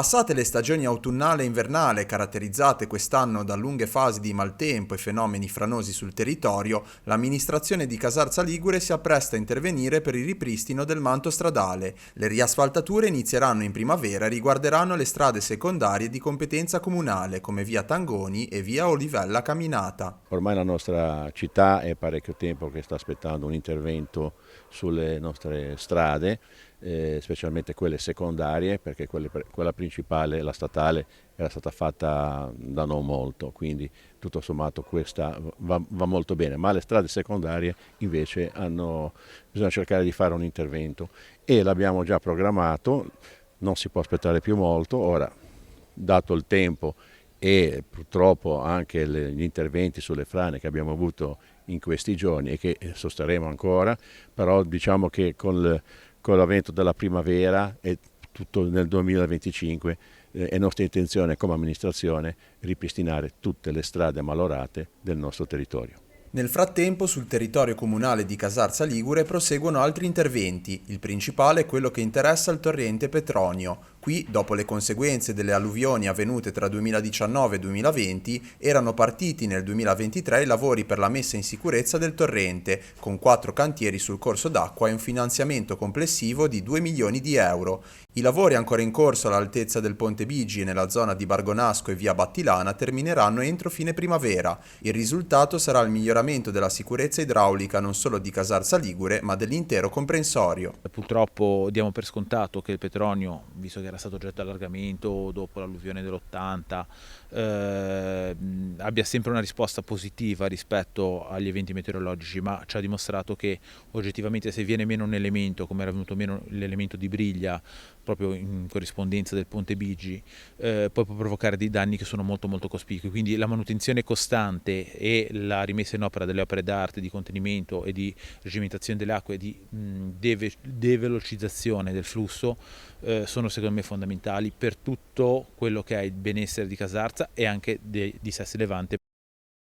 Passate le stagioni autunnale e invernale, caratterizzate quest'anno da lunghe fasi di maltempo e fenomeni franosi sul territorio, l'amministrazione di Casarza Ligure si appresta a intervenire per il ripristino del manto stradale. Le riasfaltature inizieranno in primavera e riguarderanno le strade secondarie di competenza comunale, come via Tangoni e via Olivella Caminata. Ormai la nostra città è parecchio tempo che sta aspettando un intervento sulle nostre strade, specialmente quelle secondarie, perché quella principale, la statale, era stata fatta da non molto, quindi tutto sommato questa va molto bene, ma le strade secondarie invece bisogna cercare di fare un intervento e l'abbiamo già programmato, non si può aspettare più molto, ora dato il tempo e purtroppo anche gli interventi sulle frane che abbiamo avuto in questi giorni e che sosterremo ancora, però diciamo che con l'avvento della primavera e tutto nel 2025 è nostra intenzione come amministrazione ripristinare tutte le strade malorate del nostro territorio. Nel frattempo, sul territorio comunale di Casarza Ligure proseguono altri interventi. Il principale è quello che interessa il torrente Petronio. Qui, dopo le conseguenze delle alluvioni avvenute tra 2019 e 2020, erano partiti nel 2023 i lavori per la messa in sicurezza del torrente, con 4 cantieri sul corso d'acqua e un finanziamento complessivo di 2 milioni di euro. I lavori ancora in corso all'altezza del Ponte Bigi e nella zona di Bargonasco e via Battilana termineranno entro fine primavera. Il risultato sarà il miglioramento della sicurezza idraulica non solo di Casarza Ligure, ma dell'intero comprensorio. Purtroppo diamo per scontato che il Petronio, visto che era stato oggetto di allargamento dopo l'alluvione dell'80, abbia sempre una risposta positiva rispetto agli eventi meteorologici, ma ci ha dimostrato che oggettivamente se viene meno un elemento, come era venuto meno l'elemento di briglia proprio in corrispondenza del Ponte Bigi, poi può provocare dei danni che sono molto cospicui, quindi la manutenzione costante e la rimessa in opera delle opere d'arte di contenimento e di regimentazione delle acque e di develocizzazione del flusso sono secondo me fondamentali per tutto quello che è il benessere di Casarza e anche di Sessi Levante.